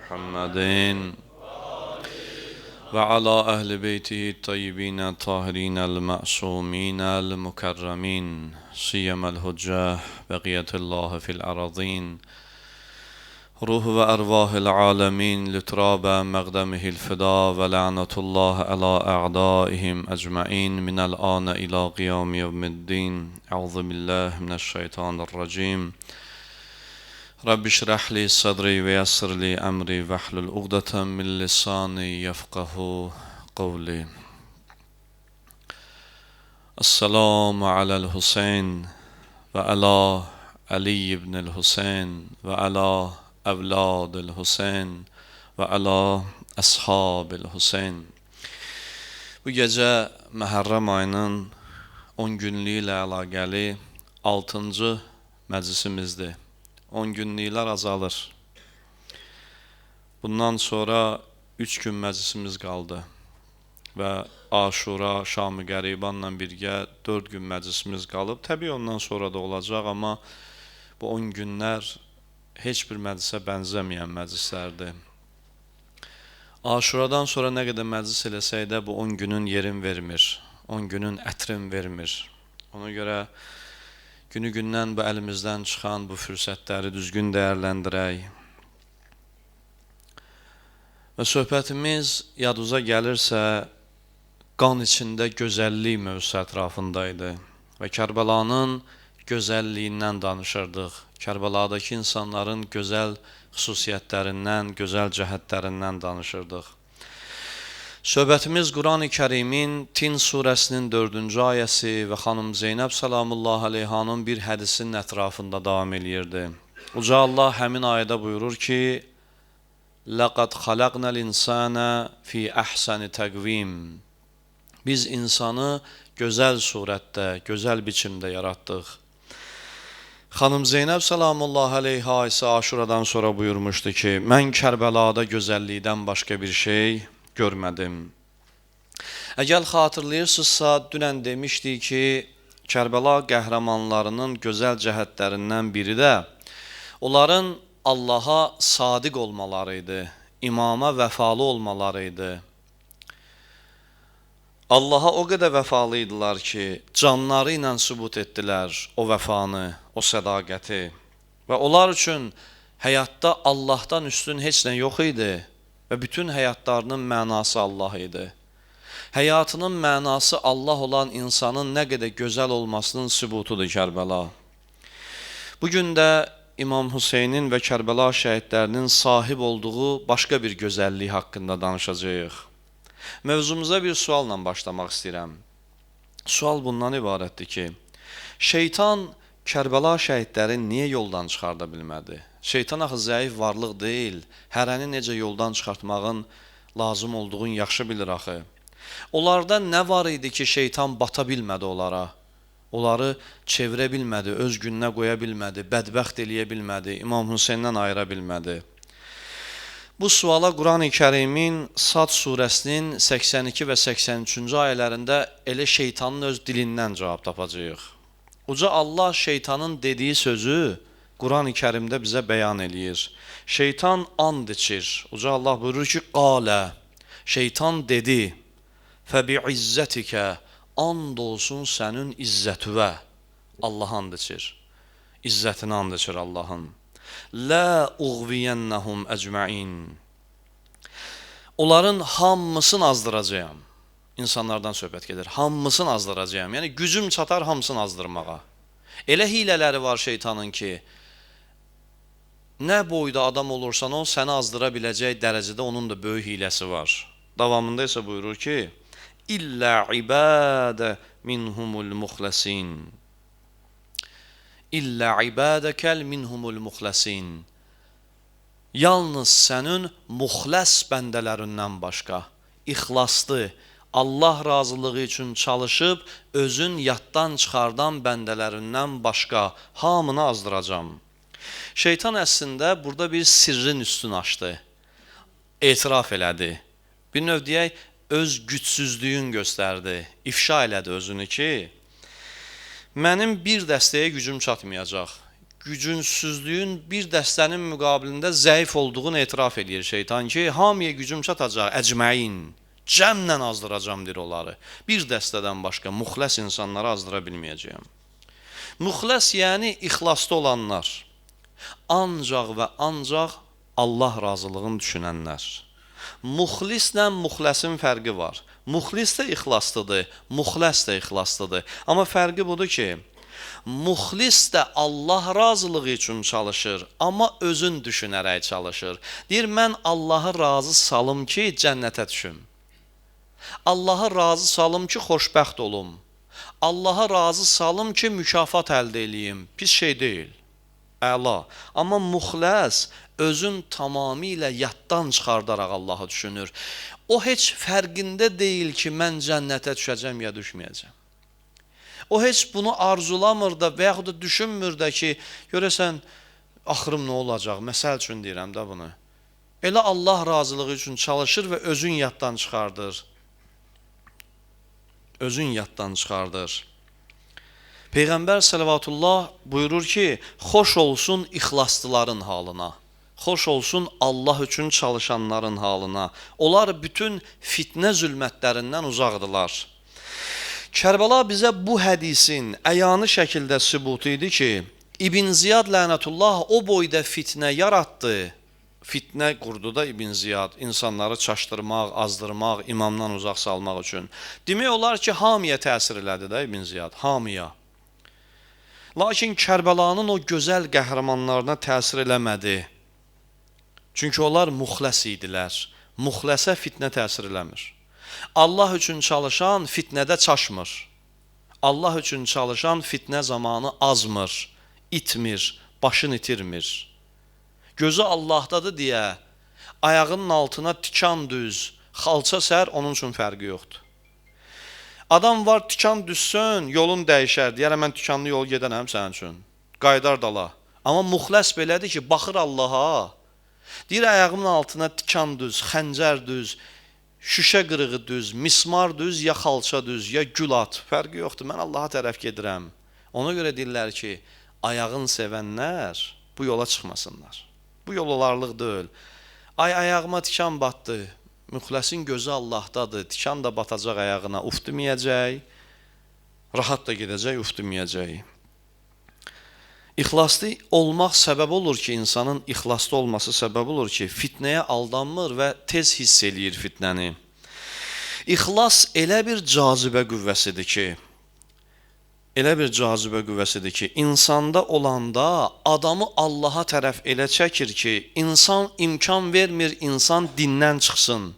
محمد وعلى أهل بيته الطيبين الطاهرين المعصومين المكرمين سيما الحجة بقية الله في الأراضين روح وأرواح العالمين لتراب مقدمه الفداء ولعنة الله على أعدائهم أجمعين من الآن إلى قيام يوم الدين. أعوذ بالله من الشيطان الرجيم. رب اشرح لي صدري ويسر لي أمري واحلل عقدة من لساني يفقه قولي. السلام على الحسين وعلى علي بن الحسين وعلى أولاد الحسين وعلى أصحاب الحسين. Bu gecə Məhərrəm ayının 10 günlüyü ilə əlaqəli 6-cı məclisimizdir. 10 günlüklər azalır. Bundan sonra 3 gün məclisimiz qaldı və Aşura, Şam-ı Qəribanla birgə 4 gün məclisimiz qalıb. Təbii ondan sonra da olacaq, amma bu 10 günlər heç bir məclisə bənzəməyən məclislərdir. Aşuradan sonra nə qədər məclis eləsək də bu 10 günün yerin vermir, 10 günün ətrin vermir. Ona görə günü-gündən bu əlimizdən çıxan bu fürsətləri düzgün dəyərləndirək. Və söhbətimiz yadınıza gəlirsə, qan içində gözəllik mövzusu ətrafındaydı və Kərbəlanın gözəlliyindən danışırdıq. Kərbəladakı insanların gözəl xüsusiyyətlərindən, gözəl cəhətlərindən danışırdıq. Söhbətimiz Quran-ı Kərimin Tin surəsinin 4-cü ayəsi və xanım Zeynəb salamullah aleyhanın bir hədisinin ətrafında davam eləyirdi. Uca Allah həmin ayədə buyurur ki, لَقَدْ خَلَقْنَا الْإِنسَانَ فِي أَحْسَنِ تَقْوِيمٍ Biz insanı gözəl surətdə, gözəl biçimdə yaratdıq. Xanım Zeynəb salamullah aleyha isə Aşuradan sonra buyurmuşdu ki, mən Kərbəlada gözəllikdən başqa bir şey görmədim. Əgər xatırlayırsınızsa, dünən demişdik ki, Kərbəla qəhrəmanlarının gözəl cəhətlərindən biri də onların Allaha sadiq olmaları idi, imama vəfalı olmaları idi. Allaha o qədər vəfalı idilər ki, canları ilə sübut etdilər o vəfanı, o sədaqəti. Və onlar üçün həyatda Allahdan üstün heç nə yox idi və bütün həyatlarının mənası Allah idi. Həyatının mənası Allah olan insanın nə qədər gözəl olmasının sübutudur Kərbəla. Bugün də İmam Hüseynin və Kərbəla şəhidlərinin sahib olduğu başqa bir gözəllik haqqında danışacağıq. Mövzumuza bir sualla başlamaq istəyirəm. Sual bundan ibarətdir ki, şeytan Kərbəla şəhidləri niyə yoldan çıxarda bilmədi? Şeytan axı zəif varlıq deyil, hərəni necə yoldan çıxartmağın lazım olduğunu yaxşı bilir axı. Onlarda nə var idi ki, şeytan bata bilmədi onlara? Onları çevirə bilmədi, öz gününə qoya bilmədi, bədbəxt eləyə bilmədi, İmam Hüseyndən ayıra bilmədi. Bu suala Quran-ı Kərimin Sad surəsinin 82 və 83-cü ayələrində elə şeytanın öz dilindən cavab tapacağıq. Uca Allah şeytanın dediyi sözü Quran-ı Kərimdə bizə bəyan eləyir. Şeytan and içir. Uca Allah buyurur ki, qalə, şeytan dedi, fəbi'izzətikə, and olsun sənin izzətüvə. Allah and içir. İzzətini and içir Allahın. Lə uğviyennəhum əcməin. Onların hamısını azdıracağım. İnsanlardan söhbət gedir. Hamısını azdıracağım. Yəni gücüm çatar hamısını azdırmağa. Elə hilələri var şeytanın ki, nə boyda adam olursan o, səni azdıra biləcək dərəcədə onun da böyük hiləsi var. Davamında isə buyurur ki, İllə ibadə minhumul muxləsin. İllə ibadəkəl minhumul muxləsin. Yalnız sənin muxləs bəndələrindən başqa, ixlaslı, Allah razılığı üçün çalışıb, özün yaddan çıxardan bəndələrindən başqa hamını azdıracam. Şeytan əslində burada bir sirrin üstünü açdı, etiraf elədi. Bir növ deyək, öz gücsüzlüyün göstərdi, ifşa elədi özünü ki, mənim bir dəstəyə gücüm çatmayacaq. gücünsüzlüyün bir dəstənin müqabilində zəif olduğunu etiraf edir şeytan ki, hamıya gücüm çatacaq, əcməin, cəmlə azdıracam deyir onları. Bir dəstədən başqa müxləs insanları azdıra bilməyəcəyəm. Müxləs yəni ixlasda olanlar, ancaq və ancaq Allah razılığını düşünənlər. Muxlislə müxləsin fərqi var. Muxlis də ixlaslıdır, müxləs də ixlaslıdır. Amma fərqi budur ki, müxlis də Allah razılığı üçün çalışır, amma özün düşünərək çalışır. Deyir, mən Allahı razı salım ki, cənnətə düşüm. Allahı razı salım ki, xoşbəxt olum. Allaha razı salım ki, mükafat əldə eləyim. Pis şey deyil. Əla. Amma müxləs özün tamamilə yaddan çıxardaraq Allahı düşünür. O heç fərqində deyil ki, mən cənnətə düşəcəm ya düşməyəcəm. O heç bunu arzulamır da və yaxud da düşünmür da ki, görəsən, axırım nə olacaq? Məsəl üçün deyirəm də bunu. Elə Allah razılığı üçün çalışır və özün yaddan çıxardır. Özün yaddan çıxardır. Peyğəmbər sələvatullah buyurur ki, xoş olsun ixlaslıların halına. Xoş olsun Allah üçün çalışanların halına. Onlar bütün fitnə zülmətlərindən uzaqdılar. Kərbəla bizə bu hədisin əyanı şəkildə sübutu idi ki, İbn Ziyad lənətullah o boyda fitnə yaratdı. Fitnə qurdu da İbn Ziyad, insanları çaşdırmaq, azdırmaq, imamdan uzaq salmaq üçün. Demək olar ki, hamiyə təsir elədi də İbn Ziyad, hamiyə. Lakin Kərbəlanın o gözəl qəhrəmanlarına təsir eləmədi. Çünki onlar müxləs idilər. Müxləsə fitnə təsir eləmir. Allah üçün çalışan fitnədə çaşmır. Allah üçün çalışan fitnə zamanı azmır, itmir, başını itirmir. Gözü Allahdadır deyə ayağının altına tikan düz, xalça sər, onun üçün fərqi yoxdur. Adam var, tikan düşsün, yolun dəyişər. Deyərəm, mən tikanlı yol gedənəm sənin üçün. Qaydar dala. Amma müxləs belədir ki, baxır Allaha. Deyir, ayağımın altına tikan düz, xəncər düz, şüşə qırığı düz, mismar düz, ya xalça düz, ya gül at. Fərqi yoxdur, mən Allaha tərəf gedirəm. Ona görə deyirlər ki, ayağın sevənlər bu yola çıxmasınlar. Bu yol olarlıq deyil. Ay, ayağıma tikan batdı. Müxləsin gözü Allahdadır. Tikan da batacaq ayağına, uf deməyəcək. Rahat da gedəcək, uf deməyəcək. İxlaslı olmaq səbəb olur ki, insanın ixlaslı olması səbəb olur ki, fitnəyə aldanmır və tez hiss eləyir fitnəni. İxlas elə bir cazibə qüvvəsidir ki, insanda olanda adamı Allaha tərəf elə çəkir ki, insan imkan vermir, insan dindən çıxsın.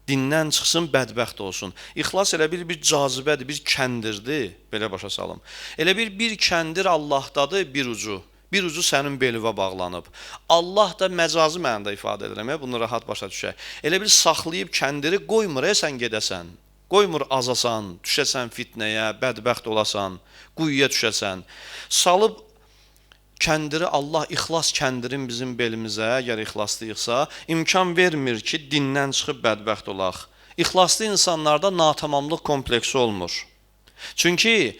Dindən çıxsın, bədbəxt olsun. İxlas elə bir cazibədir, bir kəndirdir, belə başa salım. Elə bir kəndir Allahdadır, bir ucu sənin belivə bağlanıb. Allah da məcazi mənada ifadə edirəm, bunu rahat başa düşək. Elə bir saxlayıb kəndiri qoymur, sən gedəsən. Qoymur azasan, düşəsən fitnəyə, bədbəxt olasan, quyuya düşəsən. Salıb kəndiri Allah, ixlas kəndirin bizim belimizə, əgər ixlaslıyıqsa, imkan vermir ki, dindən çıxıb bədbəxt olaq. İxlaslı insanlarda natamamlıq kompleksi olmur. Çünki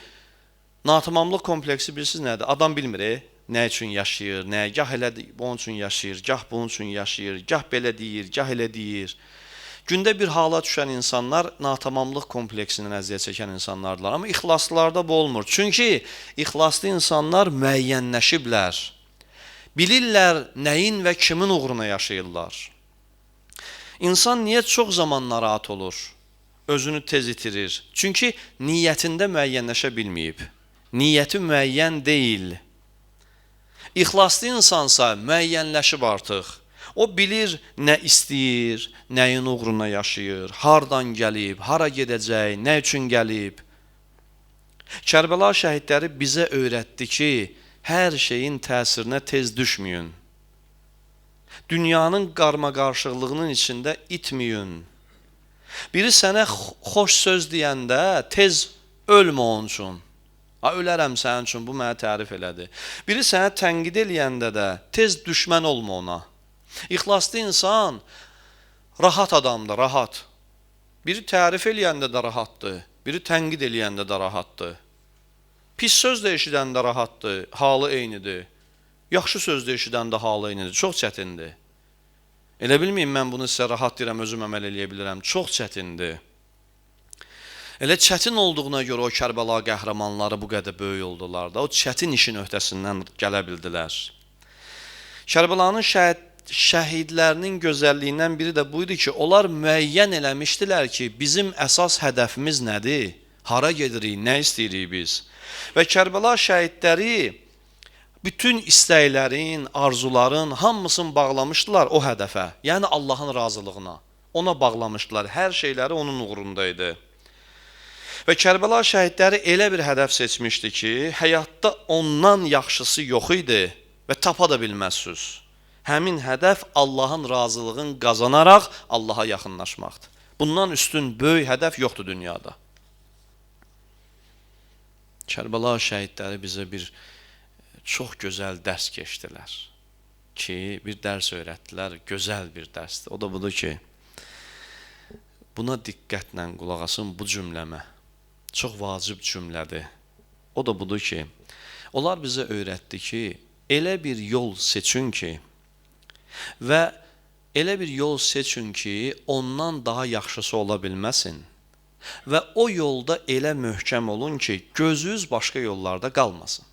natamamlıq kompleksi bilirsiniz nədir? Adam bilmir, nə üçün yaşayır, gah elə bunun üçün yaşayır, gah bunun üçün yaşayır, gah belə deyir, gah elə deyir. Gündə bir hala düşən insanlar natamamlıq kompleksindən əziyyət çəkən insanlardılar. Amma ixlaslılarda bu olmur. Çünki ixlaslı insanlar müəyyənləşiblər. Bilirlər nəyin və kimin uğruna yaşayırlar. İnsan niyə çox zaman narahat olur? Özünü tez itirir. Çünki niyyətində müəyyənləşə bilməyib. Niyyəti müəyyən deyil. İxlaslı insansa müəyyənləşib artıq. O bilir nə istəyir, nəyin uğruna yaşayır, hardan gəlib, hara gedəcək, nə üçün gəlib. Kərbəla şəhidləri bizə öyrətdi ki, hər şeyin təsirinə tez düşməyin. Dünyanın qarmaqarışıqlığının içində itməyin. Biri sənə xoş söz deyəndə tez ölmə onun üçün. Ölərəm sənin üçün, bu mənə tərif elədi. Biri sənə tənqid eləyəndə də tez düşmən olma ona. İxlaslı insan rahat adamdır, rahat. Biri tərif eləyəndə də rahatdır, biri tənqid eləyəndə də rahatdır. Pis söz də eşidəndə rahatdır, halı eynidir. Yaxşı söz də eşidəndə halı eynidir. Çox çətindir. Elə bilməyin, mən bunu sizə rahat deyirəm, özüm əməl eləyə bilirəm. Çox çətindir. Elə çətin olduğuna görə o Kərbəla qəhrəmanları bu qədər böyük oldular da, o çətin işin öhdəsindən gələ bildilər. Kərbəlanın şəhidlərinin gözəlliyindən biri də buydu ki, onlar müəyyən eləmişdilər ki, bizim əsas hədəfimiz nədir? Hara gedirik, nə istəyirik biz? Və Kərbəla şəhidləri bütün istəklərin, arzuların hamısını bağlamışdılar o hədəfə, yəni Allahın razılığına. Ona bağlamışdılar, hər şeyləri onun uğrundaydı. Və Kərbəla şəhidləri elə bir hədəf seçmişdi ki, həyatda ondan yaxşısı yox idi və tapa da bilməzsiniz. Həmin hədəf Allahın razılığını qazanaraq Allaha yaxınlaşmaqdır. Bundan üstün böyük hədəf yoxdur dünyada. Kərbəla şəhidləri bizə bir çox gözəl dərs keçdilər ki, bir dərs öyrətdilər, gözəl bir dərsdir. O da budur ki, buna diqqətlə qulaq asın bu cümləmə. Çox vacib cümlədir. O da budur ki, onlar bizə öyrətdi ki, elə bir yol seçin ki və elə bir yol seçin ki, ondan daha yaxşısı ola bilməsin və o yolda elə möhkəm olun ki, gözünüz başqa yollarda qalmasın.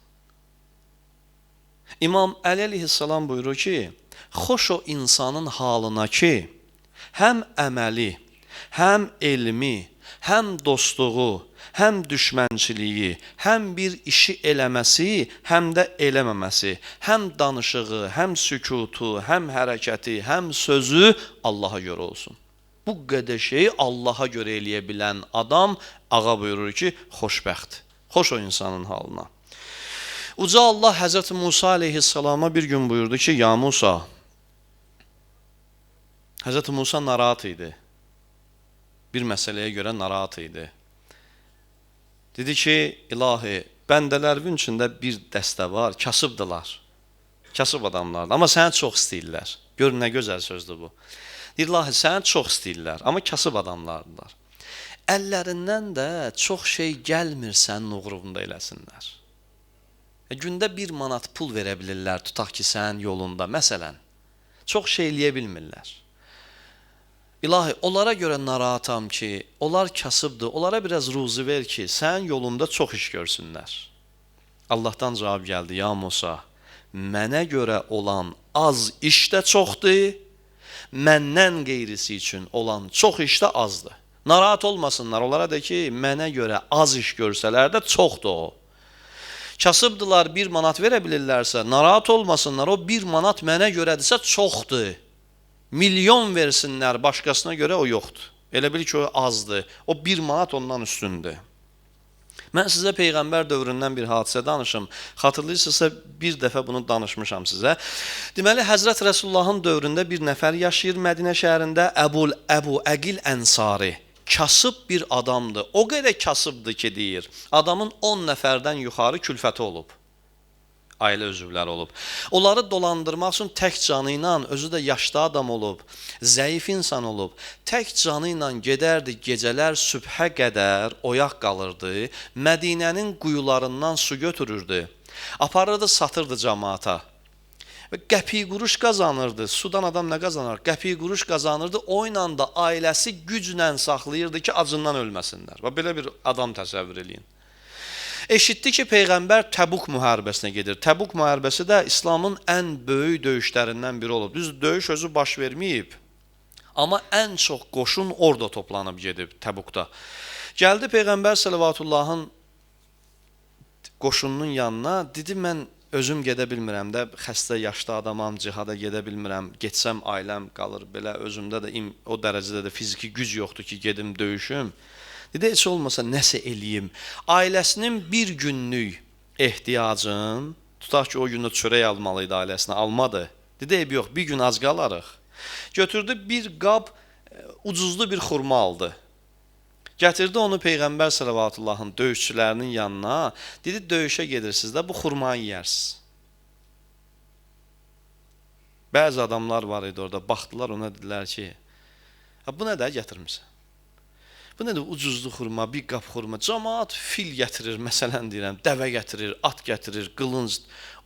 İmam Əli əleyhissalam buyurur ki, xoş o insanın halına ki, həm əməli, həm elmi, həm dostluğu, həm düşmənçiliyi, həm bir işi eləməsi, həm də eləməməsi, həm danışığı, həm sükutu, həm hərəkəti, həm sözü Allaha görə olsun. Bu qədər şeyi Allaha görə eləyə bilən adam, ağa buyurur ki, xoşbəxt, xoş o insanın halına. Uca Allah Həzrəti Musa aleyhissalama bir gün buyurdu ki, ya Musa, Həzrəti Musa narahat idi. Bir məsələyə görə narahat idi. Dedi ki, ilahi, bəndələrin içində bir dəstə var, kasıbdılar. Kasıb adamlardır, amma səni çox istəyirlər. Gör, nə gözəl sözdür bu. Deyir, ilahi, səni çox istəyirlər, amma kasıb adamlardılar. Əllərindən də çox şey gəlmir sənin uğrunda eləsinlər. Gündə 1 manat pul verə bilirlər, tutaq ki, sənin yolunda, məsələn. Çox şey eləyə bilmirlər. İlahi, onlara görə narahatam ki, onlar kasıbdır, onlara biraz ruzi ver ki, sənin yolunda çox iş görsünlər. Allahdan cavab gəldi, ya Musa, mənə görə olan az iş də çoxdur, məndən qeyrisi üçün olan çox iş də azdır. Narahat olmasınlar, onlara de ki, mənə görə az iş görsələr də çoxdur o. Kasıbdılar, 1 manat verə bilirlərsə, narahat olmasınlar, o 1 manat mənə görədirsə çoxdur. Milyon versinlər, başqasına görə o yoxdur. Elə bil ki, o azdır. O 1 manat ondan üstündür. Mən sizə Peyğəmbər dövründən bir hadisə danışım. Xatırlayırsınızsa, bir dəfə bunu danışmışam sizə. Deməli, Həzrət Rəsullahın dövründə bir nəfər yaşayır Mədinə şəhərində, Əbu Əqil Ənsari. Kasıb bir adamdır. O qədər kasıbdır ki, deyir, adamın 10 nəfərdən yuxarı külfəti olub. Ailə üzvləri olub. Onları dolandırmaq üçün tək canı ilə, özü də yaşlı adam olub, zəif insan olub, tək canı ilə gedərdi gecələr sübhə qədər oyaq qalırdı, Mədinənin quyularından su götürürdü, aparırdı, satırdı cəmaata. Qəpik quruş qazanırdı, sudan adam nə qazanar? Qəpik quruş qazanırdı, o ilə də ailəsi güclə saxlayırdı ki, acından ölməsinlər. Və belə bir adam təsəvvür eləyin. Eşitdi ki, Peyğəmbər Təbuk müharibəsinə gedir. Təbuk müharibəsi də İslamın ən böyük döyüşlərindən biri olub. Düz döyüş özü baş verməyib, amma ən çox qoşun orada toplanıb gedib Təbukda. Gəldi Peyğəmbər sallavatullahın qoşununun yanına, dedi, mən özüm gedə bilmirəm də, xəstə yaşlı adamam, cihada gedə bilmirəm, getsəm ailəm qalır, belə özümdə də o dərəcədə də fiziki güc yoxdur ki, gedim döyüşüm. Dedi, heç olmasa nəsə eləyim. Ailəsinin bir günlük ehtiyacın, tutaq ki, o gündə çörək almalıydı ailəsinə, almadı. Dedi, yox, bir gün az qalarıq. Götürdü bir qab, ucuzlu bir xurma aldı. Gətirdi onu Peyğəmbər sallavatullahın döyüşçülərinin yanına, dedi, döyüşə gedirsiniz də, bu xurmayı yersiniz. Bəzi adamlar var idi orada, baxdılar ona, dedilər ki, bu nə də gətirmişsən? Bu nədir? Ucuzlu xurma, bir qap xurma. Camaat fil gətirir, məsələn deyirəm, dəvə gətirir, at gətirir, qılınc,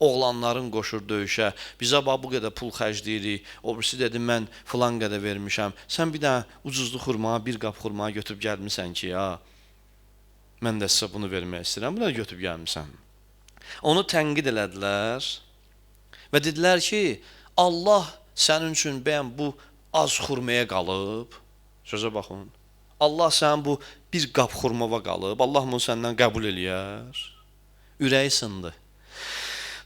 oğlanların qoşur döyüşə. Bizə bax bu qədər pul xərcləyirik. O birisi dedi mən filan qədər vermişəm. Sən bir dənə ucuzlu xurma, bir qap xurma götürüb gəlmisən ki, ya mən də sizə bunu vermək istəyirəm. Bunu da götürüb gəlmisən. Onu tənqid elədilər və dedilər ki, Allah sənin üçün bəyəm bu az xurmaya qalıb. Sözə baxın. Allah sənin bu bir qap xurmava qalıb. Allah bunu səndən qəbul eləyər. Ürəyi sındı.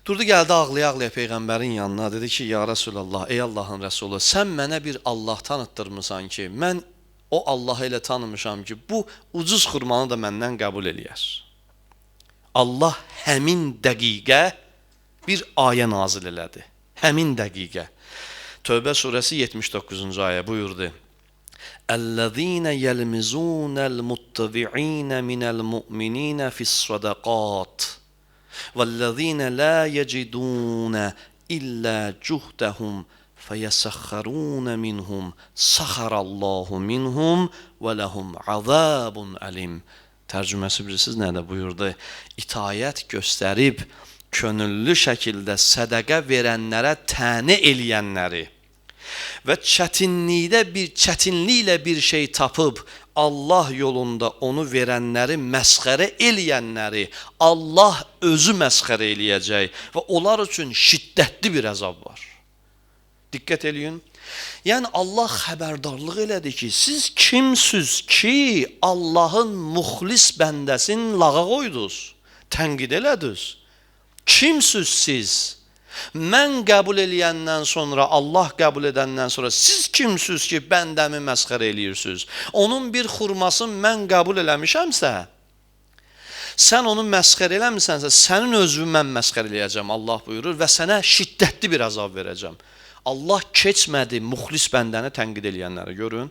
Durdu gəldi ağlaya-ağlaya Peyğəmbərin yanına. Dedi ki, ya Rasulallah, ey Allahın Rəsulü, sən mənə bir Allah tanıtdırmısan ki, mən o Allahı ilə tanımışam ki, bu ucuz xurmanı da məndən qəbul eləyər. Allah həmin dəqiqə bir ayə nazil elədi. Həmin dəqiqə. Tövbə surəsi 79-cu ayə buyurdu. اَلَّذ۪ينَ يَلْمِزُونَ الْمُتَّبِع۪ينَ مِنَ الْمُؤْمِن۪ينَ فِي الصَّدَقَاتِ وَالَّذ۪ينَ لَا يَجِدُونَ إِلَّا جُهْدَهُمْ فَيَسَخَّرُونَ مِنْهُمْ سَخَرَ اللّٰهُ مِنْهُمْ وَلَهُمْ عَذَابٌ أَلِيمٌ. Tərcüməsi bilirsiniz nədə buyurdu? İtayət göstərib, könüllü şəkildə sədəqə verənlərə təni eləyənləri və çətinliklə bir şey tapıb Allah yolunda onu verənləri məsxərə eləyənləri Allah özü məsxərə eləyəcək və onlar üçün şiddətli bir əzab var. Diqqət eləyin. Yəni Allah xəbərdarlıq elədi ki, siz kimsiniz ki Allahın müxlis bəndəsini lağa qoydunuz, tənqid elədiniz? Kimsiniz siz? Mən qəbul eləyəndən sonra, Allah qəbul edəndən sonra siz kimsiniz ki, bəndəmi məsxərə eləyirsiniz? Onun bir xurmasını mən qəbul eləmişəmsə, sən onu məsxərə eləmisənsə, sənin özünü mən məsxərə eləyəcəm, Allah buyurur və sənə şiddətli bir əzab verəcəm. Allah keçmədi müxlis bəndəni tənqid eləyənləri, görün.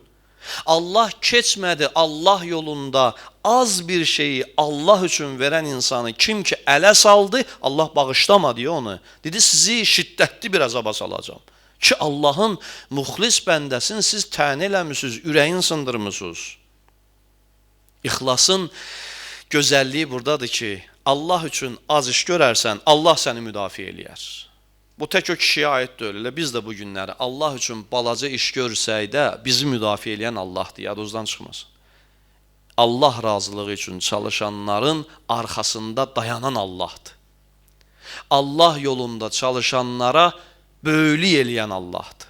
Allah keçmədi Allah yolunda az bir şeyi Allah üçün verən insanı kim ki ələ saldı, Allah bağışlamadı onu. Dedi sizi şiddətli bir əzaba salacağım. Ki Allahın müxlis bəndəsini siz təni eləmişsiniz, ürəyin sındırmışsınız. İxlasın gözəlliyi buradadır ki, Allah üçün az iş görərsən, Allah səni müdafiə eləyər. Bu tək o kişiyə aid deyil. Elə biz də bu günləri Allah üçün balaca iş görsək də bizi müdafiə edən Allahdır. Yadınızdan çıxmasın. Allah razılığı üçün çalışanların arxasında dayanan Allahdır. Allah yolunda çalışanlara böylük eləyən Allahdır.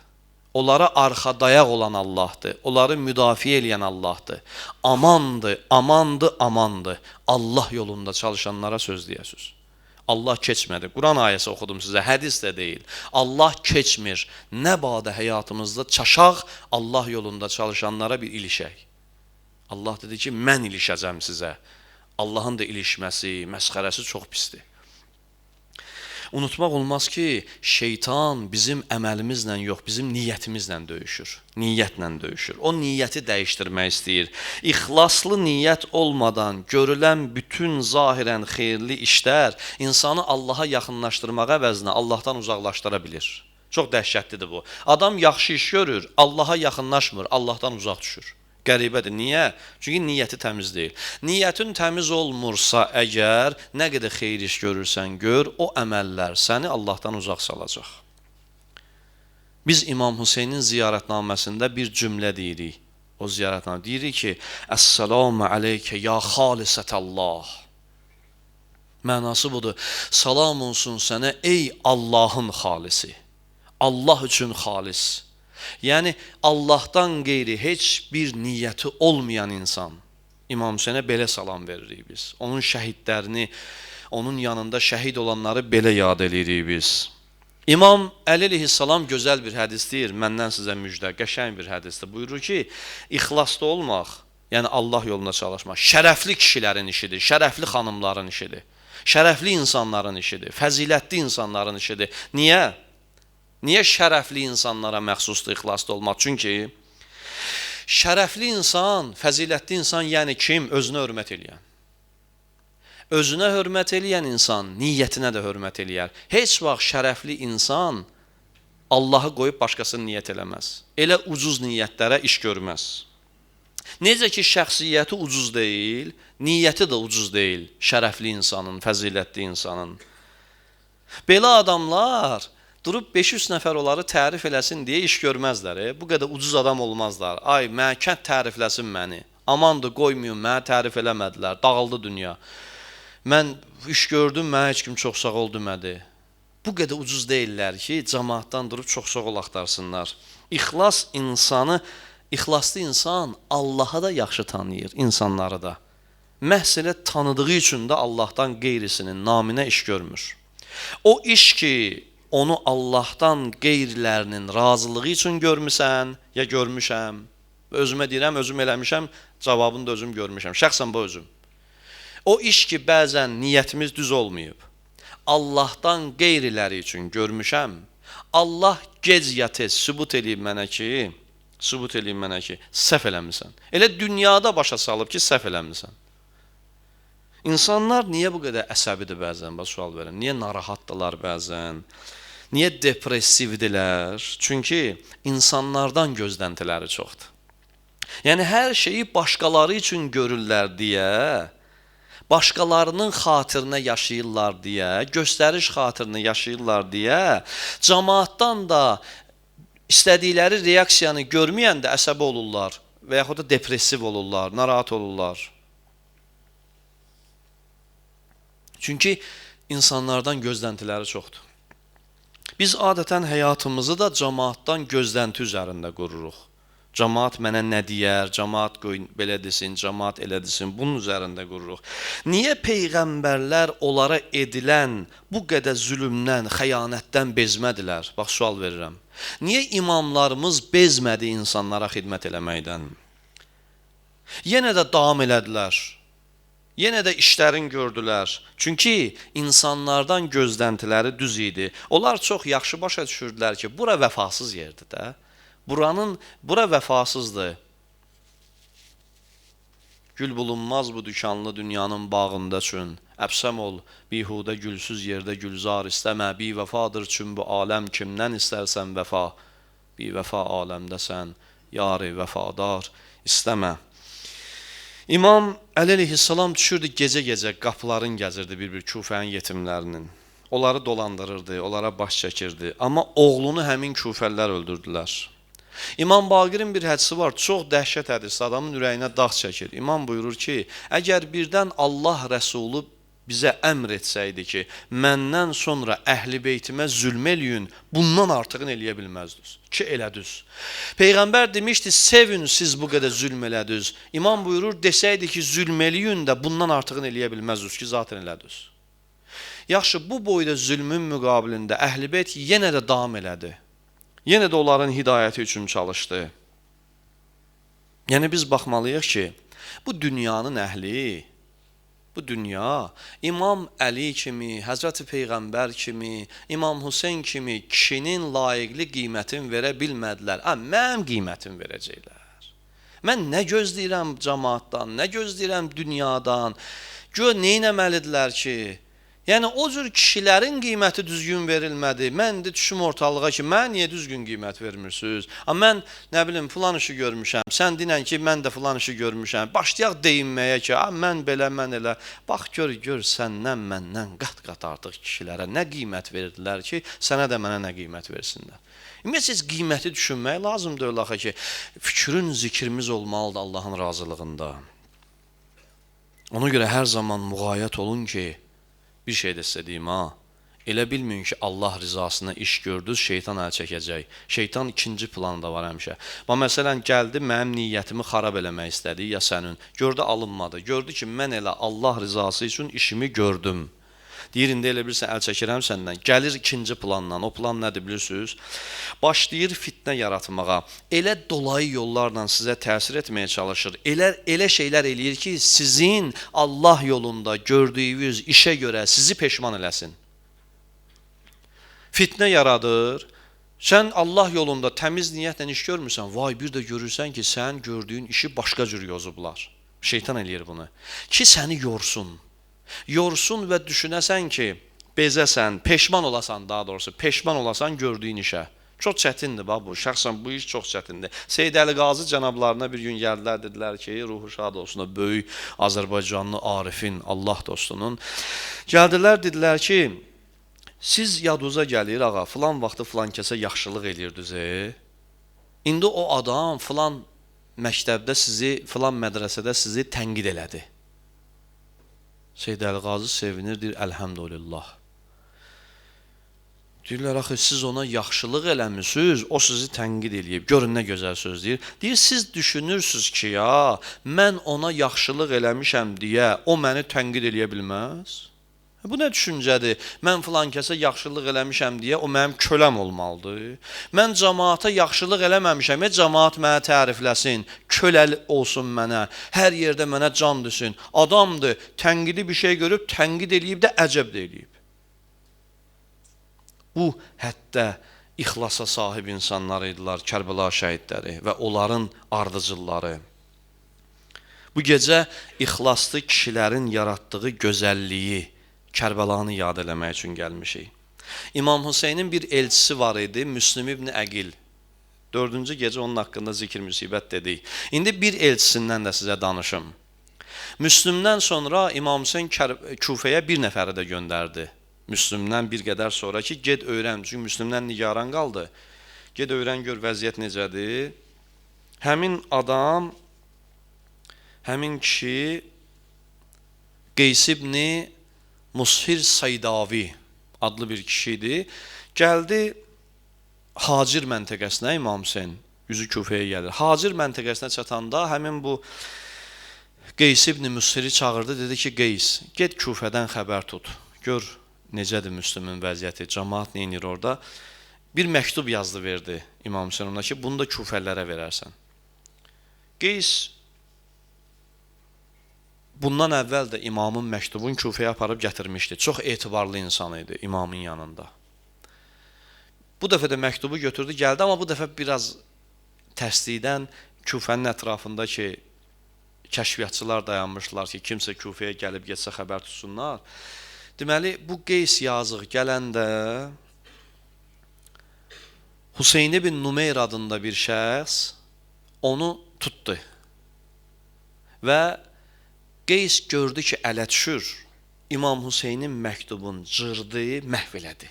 Onlara arxa dayaq olan Allahdır. Onları müdafiə eləyən Allahdır. Amandır, amandır, amandır. Allah yolunda çalışanlara söz deyəsiniz. Allah keçmədi. Quran ayəsi oxudum sizə, hədis də deyil. Allah keçmir. Nə badə həyatımızda çaşaq, Allah yolunda çalışanlara bir ilişək. Allah dedi ki, mən ilişəcəm sizə. Allahın da ilişməsi, məsxərəsi çox pisdir. Unutmaq olmaz ki, şeytan bizim əməlimizlə yox, bizim niyyətimizlə döyüşür. Niyyətlə döyüşür. O niyyəti dəyişdirmək istəyir. İxlaslı niyyət olmadan görülən bütün zahirən xeyirli işlər insanı Allaha yaxınlaşdırmaq əvəzinə Allahdan uzaqlaşdıra bilir. Çox dəhşətlidir bu. Adam yaxşı iş görür, Allaha yaxınlaşmır, Allahdan uzaq düşür. Qəribədir. Niyə? Çünki niyyəti təmiz deyil. Niyyətin təmiz olmursa əgər, nə qədər xeyir iş görürsən gör, o əməllər səni Allahdan uzaq salacaq. Biz İmam Hüseynin ziyarətnaməsində bir cümlə deyirik. O ziyarətnamə deyirik ki, Əssalamu aleykə ya xalisətəllah. Mənası budur. Salam olsun sənə ey Allahın xalisi. Allah üçün xalis. Yəni Allahdan qeyri heç bir niyyəti olmayan insan. İmam Hüseynə belə salam veririk biz. Onun şəhidlərini, onun yanında şəhid olanları belə yad edirik biz. İmam Əli əleyhissalam gözəl bir hədis deyir, məndən sizə müjdə, qəşəng bir hədisdir. Buyurur ki, ixlaslı olmaq, yəni Allah yolunda çalışmaq, şərəfli kişilərin işidir, şərəfli xanımların işidir, şərəfli insanların işidir, fəzilətli insanların işidir. Niyə? Niyə şərəfli insanlara məxsusdur ixlaslı olmaq? Çünki şərəfli insan, fəzilətli insan, yəni kim? Özünə hörmət eləyən. Özünə hörmət eləyən insan niyyətinə də hörmət eləyər. Heç vaxt şərəfli insan Allahı qoyub başqasını niyyət eləməz. Elə ucuz niyyətlərə iş görməz. Necə ki, şəxsiyyəti ucuz deyil, niyyəti də ucuz deyil şərəfli insanın, fəzilətli insanın. Belə adamlar durub 500 nəfər onları tərif eləsin deyə iş görməzlər. Bu qədər ucuz adam olmazlar. Ay, mənə kənd tərifləsin məni. Amandır, qoymayın, mənə tərif eləmədilər. Dağıldı dünya. Mən iş gördüm, mənə heç kim çox sağ ol demədi. Bu qədər ucuz deyirlər ki, cəmaatdan durub çox sağ ol axtarsınlar. İxlaslı insan Allah'a da yaxşı tanıyır, insanları da. Məhz elə tanıdığı üçün də Allahdan qeyrisinin naminə iş görmür. O iş ki, onu Allahdan qeyrilərinin razılığı üçün görmüsən, ya görmüşəm, özümə deyirəm, özüm eləmişəm, cavabını da özüm görmüşəm, şəxsən bu özüm. O iş ki, bəzən niyyətimiz düz olmayıb, Allahdan qeyriləri üçün görmüşəm, Allah gec ya tez sübut eləyib mənə ki, səhv eləmisən. Elə dünyada başa salıb ki, səhv eləmisən. İnsanlar niyə bu qədər əsəbidir bəzən? Sual verin. Niyə narahatdılar bəzən? Niyə depressivdilər? Çünki insanlardan gözləntiləri çoxdur. Yəni, hər şeyi başqaları üçün görürlər deyə, başqalarının xatirinə yaşayırlar deyə, göstəriş xatirinə yaşayırlar deyə, cəmaatdan da istədikləri reaksiyanı görməyəndə əsəbi olurlar və yaxud da depressiv olurlar, narahat olurlar. Çünki insanlardan gözləntiləri çoxdur. Biz adətən həyatımızı da cəmaatdan gözlənti üzərində qururuq. Cəmaat mənə nə deyər, cəmaat belə desin, cəmaat elə desin, bunun üzərində qururuq. Niyə peyğəmbərlər onlara edilən bu qədər zülmdən, xəyanətdən bezmədilər? Bax, sual verirəm. Niyə imamlarımız bezmədi insanlara xidmət eləməkdən? Yenə də davam elədilər. Yenə də işlərin gördülər. Çünki insanlardan gözləntiləri düz idi. Onlar çox yaxşı başa düşürdülər ki, bura vəfasız yerdir də. Bura vəfasızdır. Gül bulunmaz bu dükanlı dünyanın bağında üçün. Əbsəm ol, bihudə gülsüz yerdə gülzar istəmə. Bi vəfadır çün bu aləm, kimdən istərsən vəfa? Bi vəfa aləmdəsən, yar-ı vəfadar istəmə. İmam Əli əleyhissalam düşürdü gecə-gecə qapıların gəzirdi bir-bir Küfənin yetimlərinin. Onları dolandırırdı, onlara baş çəkirdi. Amma oğlunu həmin küfəllər öldürdülər. İmam Baqirin bir hədisi var, çox dəhşət hədisi, adamın ürəyinə dağ çəkir. İmam buyurur ki, əgər birdən Allah Rəsulü bizə əmr etsəydi ki, məndən sonra əhl-i beytimə zülm eləyin, bundan artıqını eləyə bilməzdiniz. Ki, elədiniz. Peyğəmbər demişdi, sevin siz bu qədər zülm elədiniz. İmam buyurur, desəydi ki, zülm eləyin də bundan artıqını eləyə bilməzdiniz ki, zaten elədiniz. Yaxşı, bu boyda zülmün müqabilində əhl-i beyt yenə də davam elədi. Yenə də onların hidayəti üçün çalışdı. Yəni biz baxmalıyıq ki, bu dünyanın əhli, bu dünya İmam Əli kimi, Həzrəti Peyğəmbər kimi, İmam Hüseyn kimi kişinin layiqli qiymətin verə bilmədilər. Mənim qiymətin verəcəklər. Mən nə gözləyirəm cəmaatdan, nə gözləyirəm dünyadan, gör neynəməlidirlər ki, yəni o cür kişilərin qiyməti düzgün verilmədi. Mən də düşüm ortalığa ki, mən niyə düzgün qiymət vermirsiniz? Mən nə bilim filan işi görmüşəm. Sən dinən ki, mən də filan işi görmüşəm. Başlayaq deyinməyə ki, mən belə, mən elə. Bax gör səndən, məndən qat-qat artıq kişilərə nə qiymət verdilər ki, sənə də mənə nə qiymət versinlər. Ümumiyyətlə siz qiyməti düşünmək lazımdır öyle ki, fikrin, zikrimiz olmalıdır Allahın razılığında. Ona görə hər zaman müğayət olun ki, bir şey də sizə deyim ha, elə bilməyin ki, Allah rizasına iş gördünüz, şeytan əl çəkəcək. Şeytan ikinci planda var həmişə. Məsələn, gəldi, mənim niyyətimi xarab eləmək istədi, ya sənin. Gördü, alınmadı. Gördü ki, mən elə Allah rizası üçün işimi gördüm. Deyir, indi elə bilirsən, əl çəkirəm səndən. Gəlir ikinci plandan. O plan nədir bilirsiniz? Başlayır fitnə yaratmağa. Elə dolayı yollarla sizə təsir etməyə çalışır. Elə şeylər eləyir ki, sizin Allah yolunda gördüyünüz işə görə sizi peşman eləsin. Fitnə yaradır. Sən Allah yolunda təmiz niyyətlə iş görmürsən. Vay, bir də görürsən ki, sən gördüyün işi başqa cür yozublar. Şeytan eləyir bunu. Ki, səni yorsun. Yorsun və düşünəsən ki, bezəsən, peşman olasan daha doğrusu, peşman olasan gördüyün işə. Çox çətindir bax bu. Şəxsən bu iş çox çətindir. Seyid Əli Qazi cənablarına bir gün gəldilər, dedilər ki, ruhu şad olsun o böyük Azərbaycanlı Arifin, Allah dostunun. Gəldilər, dedilər ki, siz yadunuza gəlir, ağa, filan vaxtı filan kəsə yaxşılıq edirdiniz. İndi o adam filan məktəbdə sizi, filan mədrəsədə sizi tənqid elədi. Seyid Əli Qazi sevinir, deyir, əlhəmdülillah. Deyirlər, axı, siz ona yaxşılıq eləmişsiniz, o sizi tənqid eləyib. Görün, nə gözəl söz deyir. Deyir, siz düşünürsünüz ki, ya, mən ona yaxşılıq eləmişəm deyə, o məni tənqid eləyə bilməz? Bu nə düşüncədir? Mən filan kəsə yaxşılıq eləmişəm deyə, o mənim köləm olmalıdır. Mən cəmaata yaxşılıq eləməmişəm, cəmaat mənə tərifləsin, köləli olsun mənə, hər yerdə mənə can desin. Adamdır, tənqidi bir şey görüb, tənqid eləyib də əcəb də eləyib. Bu, hətta ixlasa sahib insanlar idilər, Kərbəla şəhidləri və onların ardıcılları. Bu gecə ixlaslı kişilərin yaratdığı gözəlliyi, Kərbəlanı yad eləmək üçün gəlmişik. İmam Hüseynin bir elçisi var idi, Müslim ibn Əqil. 4-cü gecə onun haqqında zikir müsibət dedik. İndi bir elçisindən də sizə danışım. Müslimdən sonra İmam Hüseyn Küfəyə bir nəfəri də göndərdi. Müslimdən bir qədər sonra ki, ged öyrən, çünki Müslimdən nigaran qaldı. Ged öyrən, gör vəziyyət necədir. Həmin adam, həmin kişi Qeys ibn Mushir Saydavi adlı bir kişidir. Gəldi Hacir məntəqəsinə İmam Hüseyn, üzü Küfəyə gəlir. Hacir məntəqəsinə çatanda həmin bu Qeys ibn Mushiri çağırdı, dedi ki, Qeys, ged Küfədən xəbər tut, gör necədir Müslümin vəziyyəti, cəmaat neynir orada? Bir məktub yazdı verdi İmam Hüseyn ona ki, bunu da küfələrə verərsən. Qeys bundan əvvəl də imamın məktubun Küfəyə aparıb gətirmişdi. Çox etibarlı insan idi imamın yanında. Bu dəfə də məktubu götürdü, gəldi, amma bu dəfə biraz tərslikdən Küfənin ətrafındakı kəşfiyyatçılar dayanmışlar ki, kimsə Küfəyə gəlib getsə xəbər tutsunlar. Deməli, bu Qeys yazıq gələndə Hüseyn ibn Numeyr adında bir şəxs onu tutdu. Və Qeys gördü ki, ələ düşür, İmam Hüseynin məktubun cırdı, məhv elədi.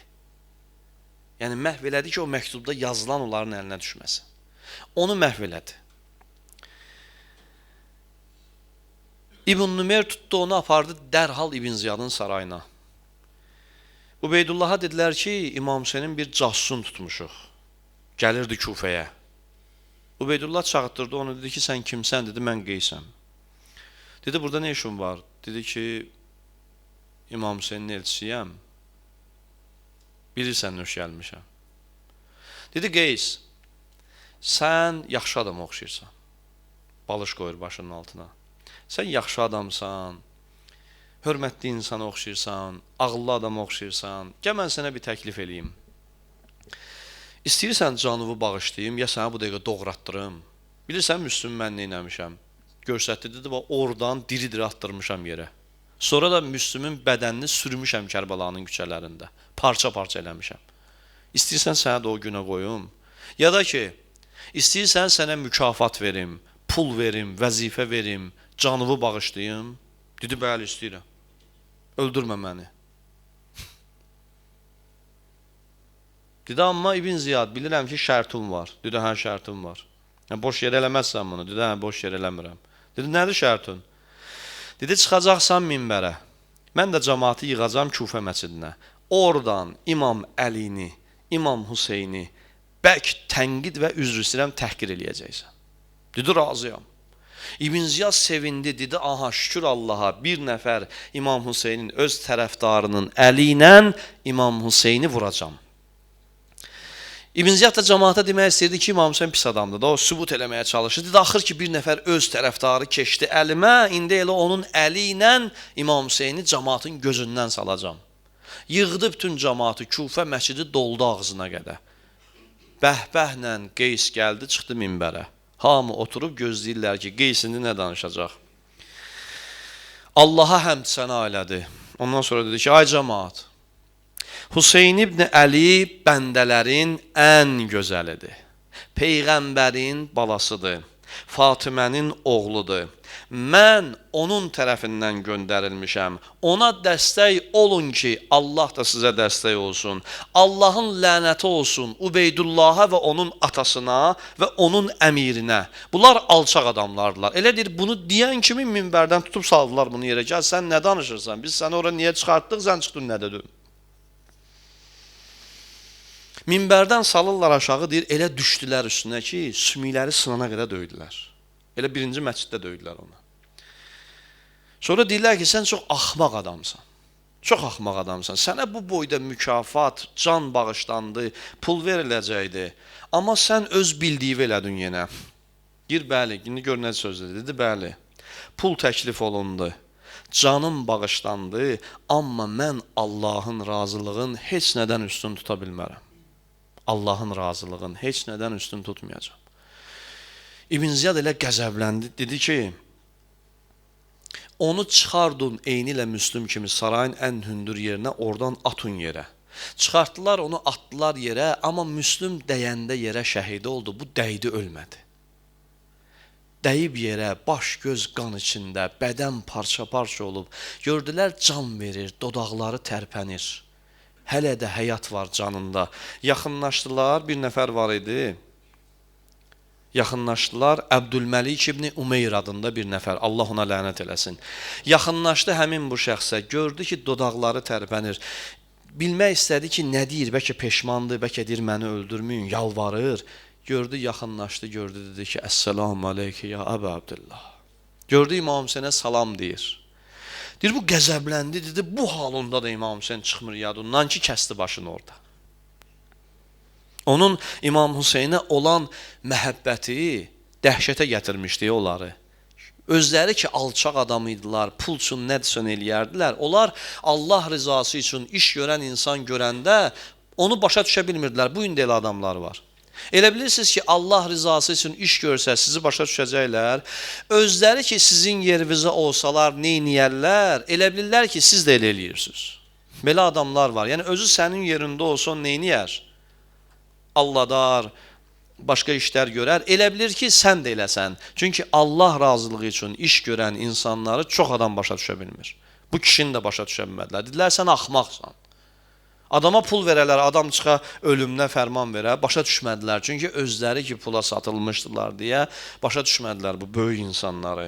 Yəni, məhv elədi ki, o məktubda yazılan onların əlinə düşməsin. Onu məhv elədi. İbn Numeyr tutdu, onu apardı dərhal İbn Ziyadın sarayına. Ubeydullah'a dedilər ki, İmam Hüseynin bir cahsun tutmuşuq. Gəlirdi Küfəyə. Ubeydullah çağıtdırdı, onu dedi ki, sən kimsən? Dedi, mən Qeysəm. Dedi, burada nə işin var? Dedi ki, İmam Hüseynin elçisiyəm. Bilirsən, nöş gəlmişəm. Dedi, Qeys, sən yaxşı adam oxşayırsan. Balış qoyur başının altına. Sən yaxşı adamsan, hörmətli insana oxşayırsan, ağıllı adama oxşayırsan. Gəl, mən sənə bir təklif eləyim. İstəyirsən canımı bağışlayayım, ya sənə bu dəqiqə doğratdırım. Bilirsən, Müslüm mən neynəmişəm? Görsətdi, dedi, oradan diri-diri atdırmışam yerə. Sonra da Müslümün bədənini sürmüşəm Kərbəlanın küçələrində. Parça-parça eləmişəm. İstəyirsən sənə də o günə qoyum. Ya da ki, istəyirsən sənə mükafat verim, pul verim, vəzifə verim, canımı bağışlayayım. Dedi, bəli, istəyirəm. Öldürmə məni. Dedi, amma İbn Ziyad, bilirəm ki, şərtum var. Dedi, hə, şərtum var. Boş yer eləməzsən bunu. Dedi, hə, boş yer eləmirəm. Dedi, nədir şərtun? Dedi, çıxacaqsan minbərə. Mən də cəmaatı yığacam Küfə məscidinə. Oradan İmam Əlini, İmam Hüseyni bəlk tənqid və üzr istəyirəm, təhqir eləyəcəksən. Dedi, razıyam. İbn Ziyad sevindi, dedi, aha, şükür Allaha, bir nəfər İmam Hüseynin öz tərəfdarının əli ilə İmam Hüseyni vuracam. İbn Ziyad da cəmaata demək istəyirdi ki, İmam Hüseyn pis adamdır da, o sübut eləməyə çalışır. Dedi, axır ki, bir nəfər öz tərəfdarı keçdi əlimə, indi elə onun əli ilə İmam Hüseyni cəmaatın gözündən salacam. Yığdı bütün cəmaatı, Küfə məscidi doldu ağzına qədər. Bəhbəhlə Qeys gəldi, çıxdı minbərə. Hamı oturub gözləyirlər ki, Qeys indi nə danışacaq? Allaha həmd sənə elədi. Ondan sonra dedi ki, ay cəmaat, Hüseyn ibn Əli bəndələrin ən gözəlidir. Peyğəmbərin balasıdır. Fatimənin oğludur. Mən onun tərəfindən göndərilmişəm. Ona dəstək olun ki, Allah da sizə dəstək olsun. Allahın lənəti olsun Ubeydullah'a və onun atasına və onun əmirinə. Bunlar alçaq adamlardılar. Elə deyir, bunu deyən kimi minbərdən tutub saldılar bunu yerə. Gəl, sən nə danışırsan? Biz səni oraya niyə çıxartdıq? Sən çıxdın nə dedin? Minbərdən salırlar aşağı, deyir, elə düşdülər üstünə ki, sümükləri sınana qədər döydülər. Elə birinci məsciddə döydülər ona. Sonra deyirlər ki, sən çox axmaq adamsan. Çox axmaq adamsan. Sənə bu boyda mükafat, can bağışlandı, pul veriləcəkdi. Amma sən öz bildiyi elədin yenə. Deyir, bəli, indi gör nə sözdür. Dedi, bəli, pul təklif olundu. Canım bağışlandı, amma mən Allahın razılığın heç nədən üstün tuta bilmərəm. Allahın razılığın heç nədən üstün tutmayacaq. İbn Ziyad elə qəzəbləndi, dedi ki, onu çıxardın eyni ilə Müslüm kimi sarayın ən hündür yerinə, oradan atın yerə. Çıxartdılar, onu atdılar yerə, amma Müslüm dəyəndə yerə şəhid oldu, bu dəydi, ölmədi. Dəyib yerə, baş göz qan içində, bədən parça-parça olub, gördülər can verir, dodaqları tərpənir. Hələ də həyat var canında. Yaxınlaşdılar, bir nəfər var idi. Yaxınlaşdılar, Əbdülməlik ibn Umeyr adında bir nəfər, Allah ona lənət eləsin. Yaxınlaşdı həmin bu şəxsə, gördü ki, dodaqları tərpənir. Bilmək istədi ki, nə deyir, bəlkə peşmandır, bəlkə deyir, məni öldürməyin, yalvarır. Gördü, yaxınlaşdı, gördü, dedi ki, Əssəlamu aleykə ya Əbə Abdullah. Gördü, İmam Hüseynə salam deyir. Deyir, bu qəzəbləndi, dedi, bu halında da İmam Hüseyn çıxmır yadından ki, kəsdi başını orada. Onun İmam Hüseynə olan məhəbbəti dəhşətə gətirmişdi onları. Özləri ki, alçaq adam idilər, pul üçün nə desən eləyərdilər. Onlar Allah rızası üçün iş görən insan görəndə onu başa düşə bilmirdilər. Bu gün də elə adamlar var. Elə bilirsiniz ki, Allah rızası üçün iş görsə, sizi başa düşəcəklər. Özləri ki, sizin yerinizə olsalar, neyniyərlər? Elə bilirlər ki, siz də elə eləyirsiniz. Belə adamlar var. Yəni, özü sənin yerində olsa, neyniyər? Alladar, başqa işlər görər. Elə bilir ki, sən də eləsən. Çünki Allah razılığı üçün iş görən insanları çox adam başa düşə bilmir. Bu kişini də başa düşə bilmədilər. Dedilər, sən axmaqsan. Adama pul verələr, adam çıxa ölümünə fərman verə, başa düşmədilər. Çünki özləri ki, pula satılmışdılar deyə başa düşmədilər bu böyük insanları.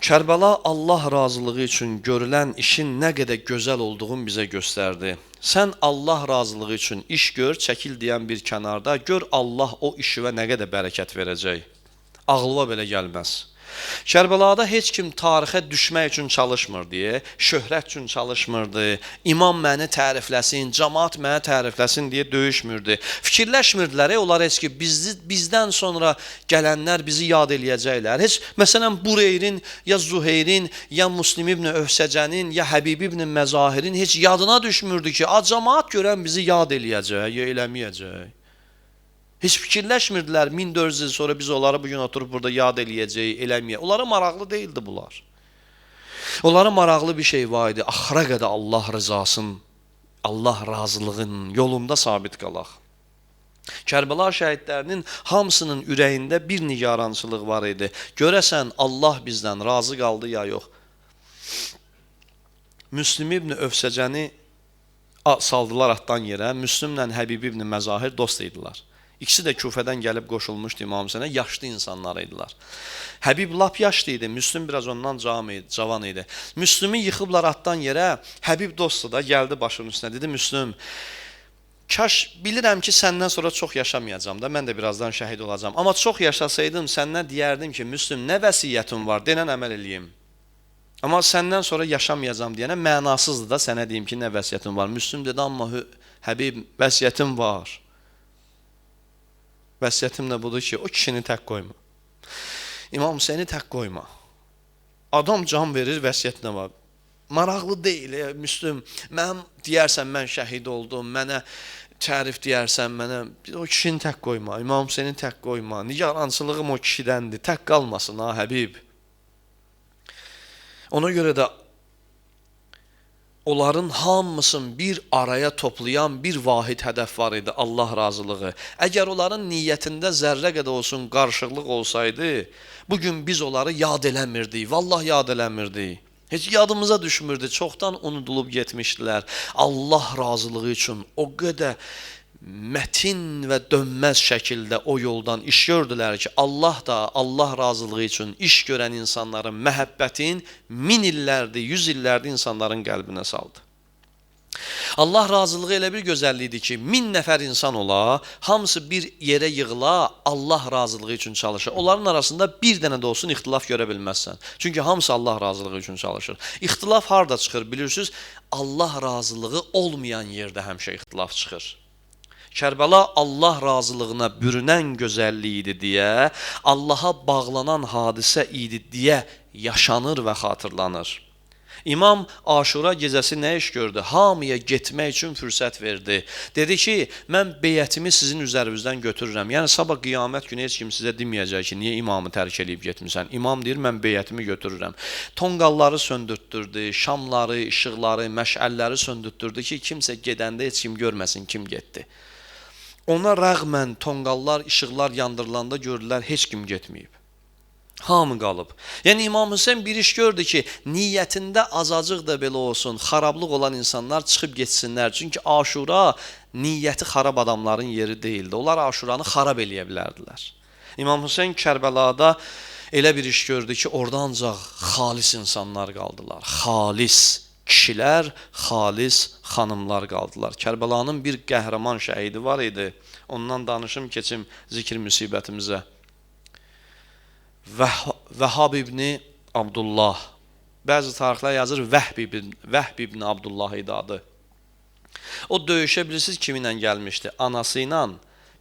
Kərbəla Allah razılığı üçün görülən işin nə qədər gözəl olduğunu bizə göstərdi. Sən Allah razılığı üçün iş gör, çəkil deyən bir kənarda, gör Allah o işivə nə qədər bərəkət verəcək. Ağlıma belə gəlməz. Kərbəlada heç kim tarixə düşmək üçün çalışmırdı, şöhrət üçün çalışmırdı, imam məni tərifləsin, cəmaat məni tərifləsin deyə döyüşmürdü. Fikirləşmirdilər, onlar heç ki, bizdən sonra gələnlər bizi yad eləyəcəklər. Heç, məsələn, Bureyrin, ya Zuheyrin, ya Muslim ibn Övsəcənin, ya Həbib ibn Məzahirin heç yadına düşmürdü ki, cəmaat görən bizi yad eləyəcək, ya eləməyəcək. Heç fikirləşmirdilər, 1400 il sonra biz onları bugün oturub burada yad eləyəcəyik, eləməyək. Onlara maraqlı deyildi bunlar. Onlara maraqlı bir şey var idi, axıra qədər Allah rızasının, Allah razılığının yolunda sabit qalaq. Kərbəla şəhidlərinin hamısının ürəyində bir nigarançılıq var idi. Görəsən Allah bizdən razı qaldı ya yox. Müslim ibn Övsəcəni saldılar atdan yerə, Müslimlə Həbib ibn Məzahir dost idilər. İkisi də Küfədən gəlib qoşulmuşdu İmam Hüseynə, yaşlı insanlar idilər. Həbib lap yaşlı idi, Müslüm biraz ondan cavan idi. Müslümü yıxıblar atdan yerə, Həbib dostu da gəldi başının üstünə, dedi Müslüm, kaş bilirəm ki, səndən sonra çox yaşamayacam da, mən də birazdan şəhid olacam. Amma çox yaşasaydım, səndən deyərdim ki, Müslüm, nə vəsiyyətin var, denən əməl eləyim. Amma səndən sonra yaşamayacam deyənə mənasızdır da, sənə deyim ki, nə vəsiyyətin var. Müslüm dedi, amma Həbib, vəsiyyətim var. Vəsiyyətim də budur ki, o kişini tək qoyma. İmam Hüseyni tək qoyma. Adam can verir, vəsiyyətinə var. Maraqlı deyil, Müslüm, mənim deyərsən, mən şəhid oldum, mənə tərif deyərsən, mənə o kişini tək qoyma, İmam Hüseyni tək qoyma. Nigarançılığım o kişidəndir, tək qalmasın, ha, Həbib. Ona görə də onların hamısını bir araya toplayan bir vahid hədəf var idi, Allah razılığı. Əgər onların niyyətində zərrə qədər olsun qarışıqlıq olsaydı, bugün biz onları yad eləmirdik, vallah yad eləmirdik. Heç yadımıza düşmürdü, çoxdan unudulub getmişdilər. Allah razılığı üçün o qədər mətin və dönməz şəkildə o yoldan iş gördülər ki, Allah da Allah razılığı üçün iş görən insanların məhəbbətin 1000 illərdir, 100 illərdir insanların qəlbinə saldı. Allah razılığı elə bir gözəllikdir ki, 1000 nəfər insan ola, hamısı bir yerə yığıla, Allah razılığı üçün çalışır. Onların arasında bir dənə də olsun ixtilaf görə bilməzsən. Çünki hamısı Allah razılığı üçün çalışır. İxtilaf harda çıxır bilirsiniz? Allah razılığı olmayan yerdə həmişə ixtilaf çıxır. Kərbəla Allah razılığına bürünən gözəllik idi deyə, Allaha bağlanan hadisə idi deyə yaşanır və xatırlanır. İmam Aşura gecəsi nə iş gördü? Hamıya getmək üçün fürsət verdi. Dedi ki, mən beyətimi sizin üzərinizdən götürürəm. Yəni sabah qiyamət günü heç kim sizə deməyəcək ki, niyə imamı tərk edib getmisən? İmam deyir, mən beyətimi götürürəm. Tonqalları söndürtdürdü, şamları, işıqları, məşəlləri söndürtdürdü ki, kimsə gedəndə heç kim görməsin kim getdi. Ona rəğmən tonqallar, işıqlar yandırılanda gördülər, heç kim getməyib. Hamı qalıb. Yəni İmam Hüseyin bir iş gördü ki, niyyətində azacıq da belə olsun, xarablıq olan insanlar çıxıb getsinlər. Çünki Aşura niyyəti xarab adamların yeri deyildi. Onlar Aşuranı xarab eləyə bilərdilər. İmam Hüseyin Kərbəlada elə bir iş gördü ki, orada ancaq xalis insanlar qaldılar. Xalis kişilər, xalis xanımlar qaldılar. Kərbəlanın bir qəhrəman şəhidi var idi. Ondan danışım keçim zikr müsibətimizə. Vəhhab ibn Abdullah. Bəzi tarixlər yazır Vəhb ibn Abdullah idi adı. O döyüşə bilirsiniz kiminlə gəlmişdi? Anası ilə,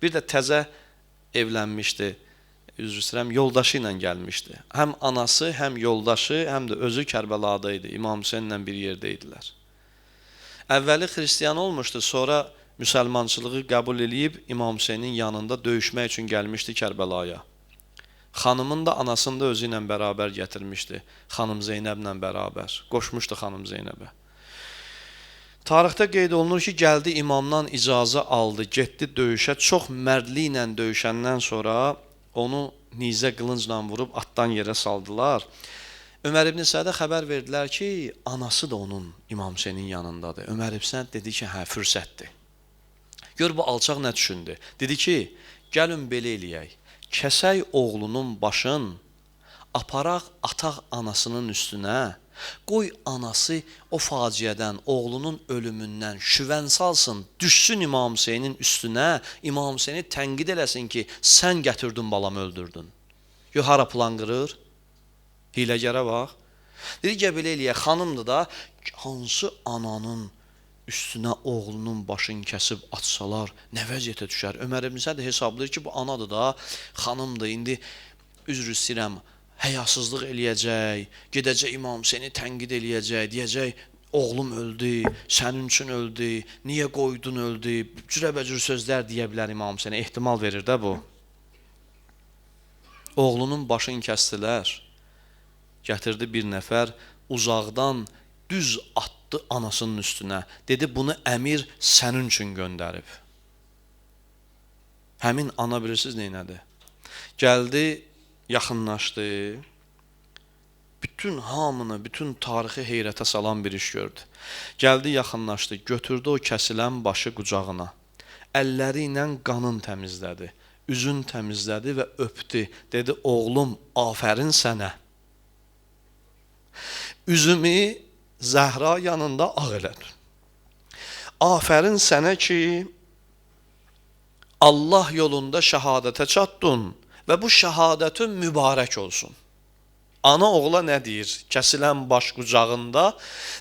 bir də təzə evlənmişdi. Üzr istəyirəm, yoldaşı ilə gəlmişdi. Həm anası, həm yoldaşı, həm də özü Kərbəlada idi. İmam Hüseyinlə bir yerdə idilər. Əvvəli xristiyan olmuşdu, sonra müsəlmançılığı qəbul edib İmam Hüseynin yanında döyüşmək üçün gəlmişdi Kərbəlaya. Xanımın da anasını da özü ilə bərabər gətirmişdi. Xanım Zeynəblə bərabər. Qoşmuşdu xanım Zeynəbə. Tarixdə qeyd olunur ki, gəldi imamdan icazə aldı, getdi döyüşə. Çox mərdli ilə döyüşəndən sonra onu nizə qılıncla vurub atdan yerə saldılar. Ömər ibn Sədə xəbər verdilər ki, anası da onun İmam Hüseynin yanındadır. Ömər ibn Səd dedi ki, hə, fürsətdir. Gör bu alçaq nə düşündü? Dedi ki, gəlin belə eləyək. Kəsək oğlunun başın, aparaq ataq anasının üstünə, qoy anası o faciədən, oğlunun ölümündən şüvən salsın, düşsün İmam Hüseynin üstünə, İmam Hüseyni tənqid eləsin ki, sən gətirdin balamı öldürdün. Yox, hara plan qırır? Hiləgərə bax. Dedi ki, belə eləyək, xanımdır da, hansı ananın üstünə oğlunun başını kəsib atsalar, nə vəziyyətə düşər? Ömər ibn Səd hesablayır ki, bu anadır da, xanımdır, indi üzr istəyirəm, həyasızlıq eləyəcək, gedəcək İmam Hüseyni tənqid eləyəcək, deyəcək, oğlum öldü, sənin üçün öldü, niyə qoydun öldü, cürəbəcür sözlər deyə bilər İmam Hüseyni, ehtimal verir də bu. Oğlunun başını kəstilər, gətirdi bir nəfər, uzaqdan düz atdı anasının üstünə. Dedi, bunu əmir sənin üçün göndərib. Həmin ana bilirsiniz neynədir? Gəldi, yaxınlaşdı, bütün hamını, bütün tarixi heyrətə salan bir iş gördü. Gəldi, yaxınlaşdı, götürdü o kəsilən başı qucağına. Əlləri ilə qanın təmizlədi, üzün təmizlədi və öpdü. Dedi, oğlum, afərin sənə. Üzümü Zəhra yanında ağ elədi. Afərin sənə ki, Allah yolunda şəhadətə çatdın və bu şəhadətin mübarək olsun. Ana oğula nə deyir? Kəsilən baş qucağında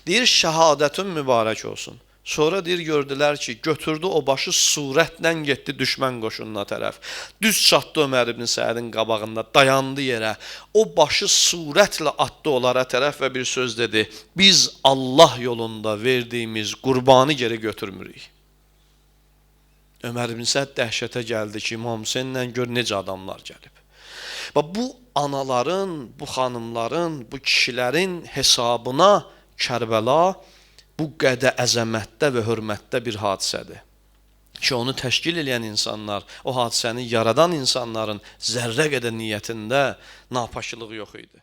deyir, şəhadətin mübarək olsun. Sonra deyir, gördülər ki, götürdü o başı surətlə getdi düşmən qoşununa tərəf. Düz çatdı Ömər ibn Sədin qabağında, dayandı yerə. O başı surətlə atdı onlara tərəf və bir söz dedi. Biz Allah yolunda verdiyimiz qurbanı geri götürmürük. Ömər ibn Səd dəhşətə gəldi ki, İmam Hüseyinlə gör necə adamlar gəlib. Və bu anaların, bu xanımların, bu kişilərin hesabına Kərbəla bu qədər əzəmətdə və hörmətdə bir hadisədir ki, onu təşkil edən insanlar, o hadisəni yaradan insanların zərrə qədər niyyətində napaşılıq yox idi.